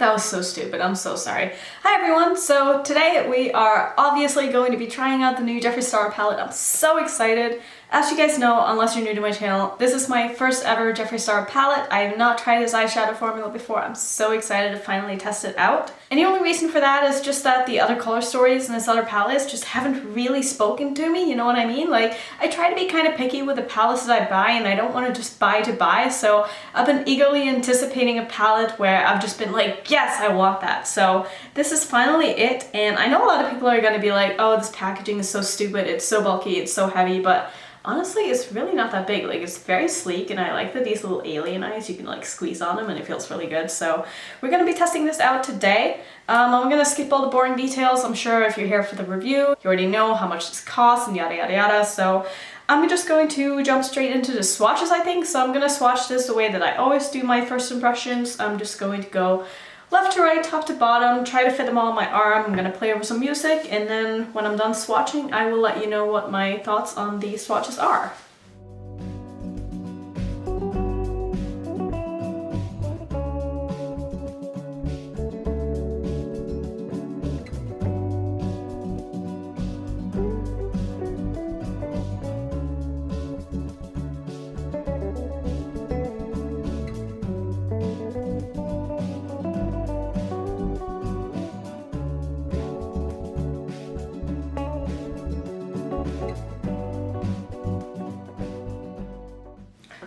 That was so stupid. I'm so sorry. Hi everyone! So today we are obviously going to be trying out the new Jeffree Star palette. I'm so excited. As you guys know, unless you're new to my channel, this is my first ever Jeffree Star palette. I have not tried his eyeshadow formula before. I'm so excited to finally test it out. And the only reason for that is just that the other color stories in this other palettes just haven't really spoken to me, you know what I mean? Like, I try to be kind of picky with the palettes that I buy and I don't want to just buy to buy, so I've been eagerly anticipating a palette where I've just been like, yes, I want that. So this is finally it, and I know a lot of people are going to be like, oh, this packaging is so stupid, it's so bulky, it's so heavy, but honestly, it's really not that big. Like, it's very sleek, and I like that these little alien eyes, you can like squeeze on them and it feels really good. So we're going to be testing this out today. I'm going to skip all the boring details. I'm sure if you're here for the review, you already know how much this costs and yada yada yada. So I'm just going to jump straight into the swatches, I think. So I'm going to swatch this the way that I always do my first impressions. I'm just going to go left to right, top to bottom, try to fit them all on my arm. I'm gonna play over some music, and then when I'm done swatching, I will let you know what my thoughts on these swatches are.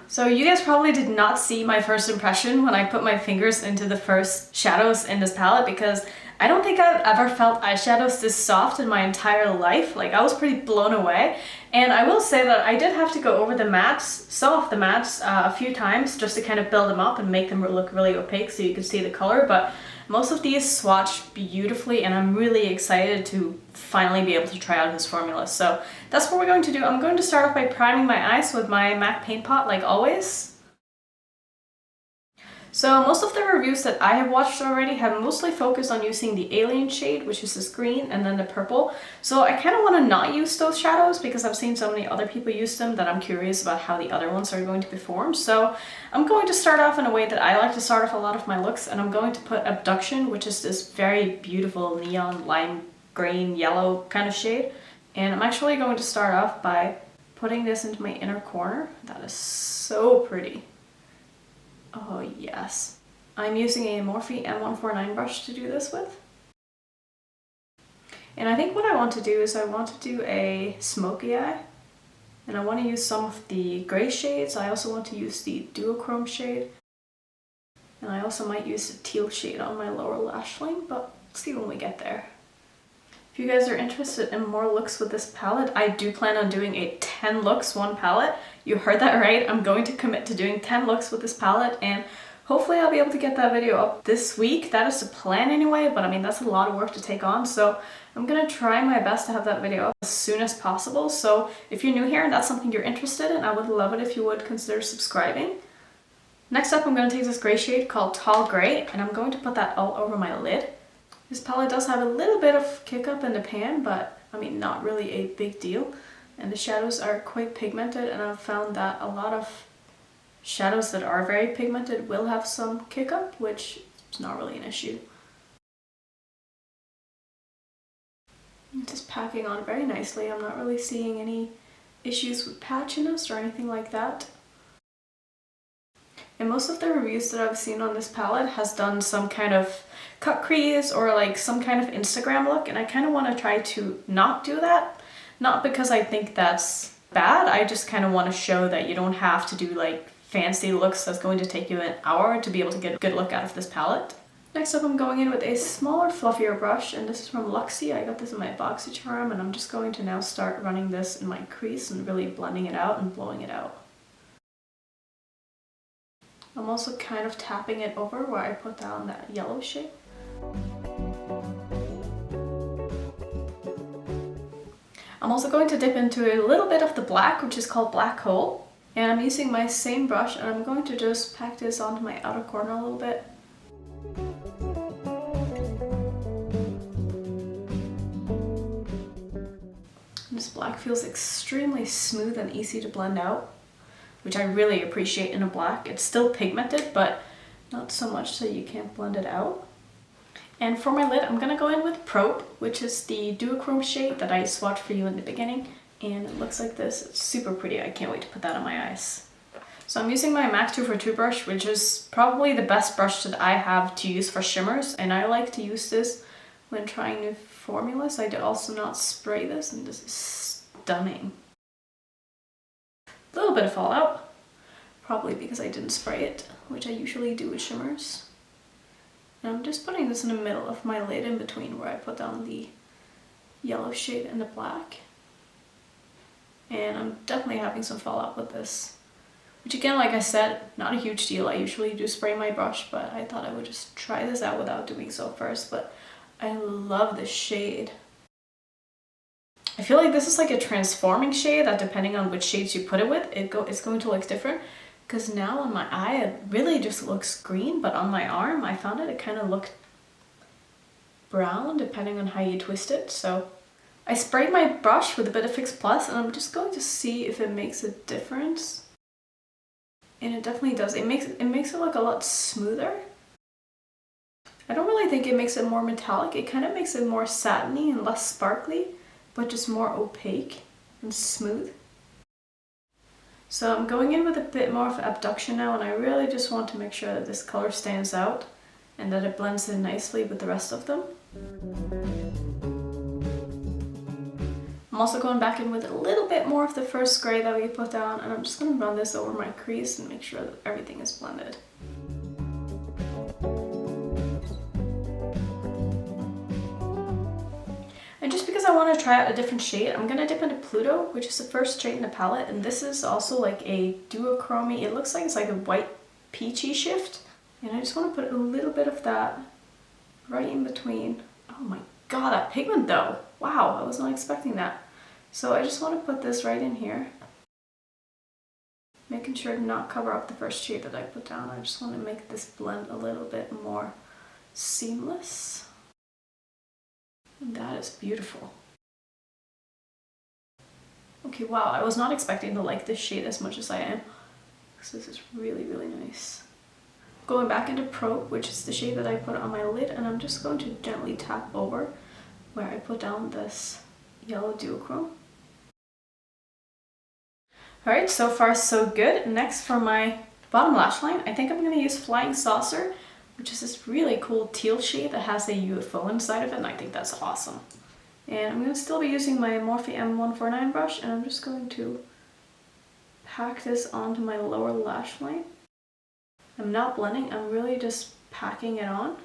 So you guys probably did not see my first impression when I put my fingers into the first shadows in this palette, because I don't think I've ever felt eyeshadows this soft in my entire life. Like, I was pretty blown away. And I will say that I did have to go over the mattes, some of the mattes, a few times just to kind of build them up and make them look really opaque so you can see the color. But most of these swatch beautifully, and I'm really excited to finally be able to try out this formula. So that's what we're going to do. I'm going to start off by priming my eyes with my MAC paint pot, like always. So most of the reviews that I have watched already have mostly focused on using the alien shade, which is this green, and then the purple. So I kind of want to not use those shadows because I've seen so many other people use them that I'm curious about how the other ones are going to perform. So I'm going to start off in a way that I like to start off a lot of my looks, and I'm going to put Abduction, which is this very beautiful neon lime green yellow kind of shade. And I'm actually going to start off by putting this into my inner corner. That is so pretty. Oh yes. I'm using a Morphe M149 brush to do this with. And I think what I want to do is I want to do a smoky eye. And I want to use some of the gray shades. I also want to use the duochrome shade. And I also might use the teal shade on my lower lash line, but we'll see when we get there. If you guys are interested in more looks with this palette, I do plan on doing a 10 looks, one palette. You heard that right. I'm going to commit to doing 10 looks with this palette, and hopefully I'll be able to get that video up this week. That is the plan anyway, but I mean, that's a lot of work to take on, so I'm gonna try my best to have that video up as soon as possible. So if you're new here and that's something you're interested in, I would love it if you would consider subscribing. Next up, I'm going to take this gray shade called Tall Gray, and I'm going to put that all over my lid. This palette does have a little bit of kick up in the pan, but I mean, not really a big deal. And the shadows are quite pigmented, and I've found that a lot of shadows that are very pigmented will have some kick up, which is not really an issue. Just packing on very nicely. I'm not really seeing any issues with patchiness or anything like that. And most of the reviews that I've seen on this palette has done some kind of cut crease or like some kind of Instagram look, and I kind of want to try to not do that. Not because I think that's bad, I just kind of want to show that you don't have to do like fancy looks that's going to take you an hour to be able to get a good look out of this palette. Next up, I'm going in with a smaller, fluffier brush, and this is from Luxie. I got this in my BoxyCharm, and I'm just going to now start running this in my crease and really blending it out and blowing it out. I'm also kind of tapping it over where I put down that yellow shade. I'm also going to dip into a little bit of the black, which is called Black Hole. And I'm using my same brush, and I'm going to just pack this onto my outer corner a little bit. And this black feels extremely smooth and easy to blend out, which I really appreciate in a black. It's still pigmented, but not so much so you can't blend it out. And for my lid, I'm gonna go in with Probe, which is the duochrome shade that I swatched for you in the beginning. And it looks like this. It's super pretty. I can't wait to put that on my eyes. So I'm using my MAC 242 brush, which is probably the best brush that I have to use for shimmers. And I like to use this when trying new formulas. I did also not spray this, and this is stunning. A little bit of fallout, probably because I didn't spray it, which I usually do with shimmers. And I'm just putting this in the middle of my lid, in between where I put down the yellow shade and the black. And I'm definitely having some fallout with this, which again, like I said, not a huge deal. I usually do spray my brush, but I thought I would just try this out without doing so first. But I love this shade. I feel like this is like a transforming shade that depending on which shades you put it with, it's going to look different. Because now on my eye, it really just looks green, but on my arm, I found it kind of looked brown depending on how you twist it. So I sprayed my brush with a bit of Fix Plus, and I'm just going to see if it makes a difference. And it definitely does. It makes it look a lot smoother. I don't really think it makes it more metallic. It kind of makes it more satiny and less sparkly, but just more opaque and smooth. So I'm going in with a bit more of abduction now, and I really just want to make sure that this color stands out and that it blends in nicely with the rest of them. I'm also going back in with a little bit more of the first gray that we put down, and I'm just going to run this over my crease and make sure that everything is blended. And just because I want to try out a different shade, I'm going to dip into Pluto, which is the first shade in the palette, and this is also like a duochrome. It looks like it's like a white peachy shift, and I just want to put a little bit of that right in between. Oh my god, that pigment though! Wow, I was not expecting that. So I just want to put this right in here, making sure to not cover up the first shade that I put down. I just want to make this blend a little bit more seamless. And that is beautiful. Okay, wow, I was not expecting to like this shade as much as I am, because this is really, really nice. Going back into Probe, which is the shade that I put on my lid, and I'm just going to gently tap over where I put down this yellow duochrome. Alright, so far so good. Next for my bottom lash line, I think I'm going to use Flying Saucer, which is this really cool teal shade that has a UFO inside of it, and I think that's awesome. And I'm going to still be using my Morphe M149 brush, and I'm just going to pack this onto my lower lash line. I'm not blending, I'm really just packing it on.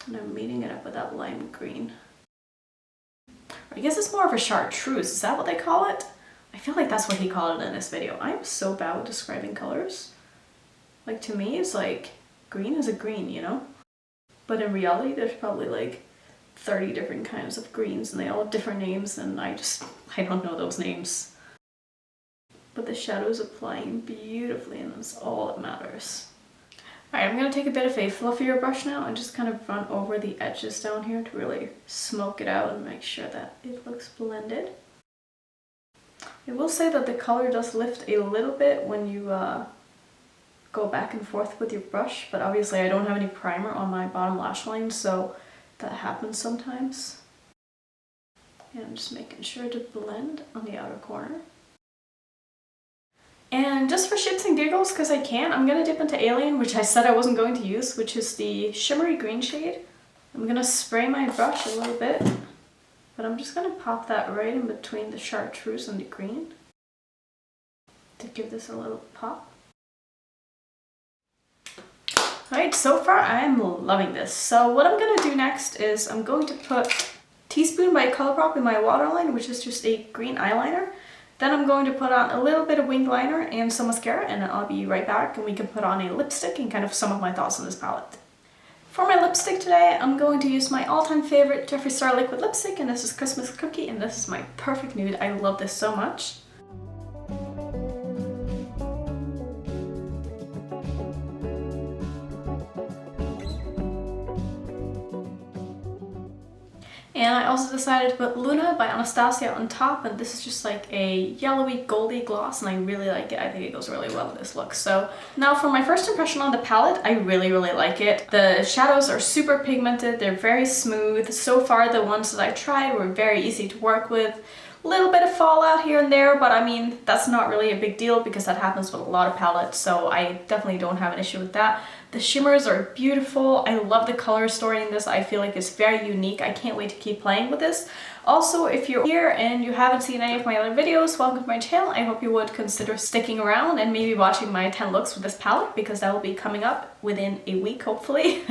And I'm meeting it up with that lime green. I guess it's more of a chartreuse, is that what they call it? I feel like that's what he called it in this video. I'm so bad with describing colors. Like, to me, it's like, green is a green, you know? But in reality, there's probably like 30 different kinds of greens, and they all have different names, and I don't know those names. But the shadow is applying beautifully, and that's all that matters. Alright, I'm going to take a bit of a fluffier brush now and just kind of run over the edges down here to really smoke it out and make sure that it looks blended. I will say that the color does lift a little bit when you go back and forth with your brush, but obviously I don't have any primer on my bottom lash line, so that happens sometimes. And I'm just making sure to blend on the outer corner. And just for shits and giggles, because I can, I'm going to dip into Alien, which I said I wasn't going to use, which is the shimmery green shade. I'm going to spray my brush a little bit, but I'm just going to pop that right in between the chartreuse and the green to give this a little pop. Alright, so far I am loving this. So what I'm going to do next is I'm going to put Teaspoon by Colourpop in my waterline, which is just a green eyeliner. Then I'm going to put on a little bit of winged liner and some mascara, and then I'll be right back and we can put on a lipstick and kind of some of my thoughts on this palette. For my lipstick today, I'm going to use my all-time favorite Jeffree Star liquid lipstick, and this is Christmas Cookie, and this is my perfect nude. I love this so much. And I also decided to put Luna by Anastasia on top, and this is just like a yellowy goldy gloss, and I really like it. I think it goes really well with this look. So now for my first impression on the palette, I really like it. The shadows are super pigmented, they're very smooth. So far the ones that I tried were very easy to work with. Little bit of fallout here and there, but I mean, that's not really a big deal because that happens with a lot of palettes, so I definitely don't have an issue with that. The shimmers are beautiful. I love the color story in this. I feel like it's very unique. I can't wait to keep playing with this. Also, if you're here and you haven't seen any of my other videos, welcome to my channel. I hope you would consider sticking around and maybe watching my 10 looks with this palette, because that will be coming up within a week, hopefully.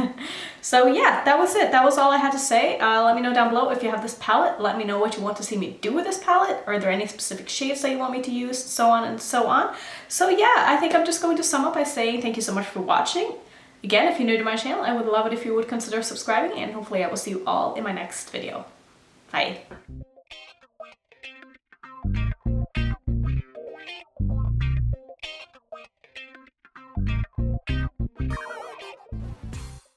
So yeah, that was it. That was all I had to say. Let me know down below if you have this palette. Let me know what you want to see me do with this palette. Are there any specific shades that you want me to use? So on and so on. So yeah, I think I'm just going to sum up by saying thank you so much for watching. Again, if you're new to my channel, I would love it if you would consider subscribing, and hopefully I will see you all in my next video. Bye!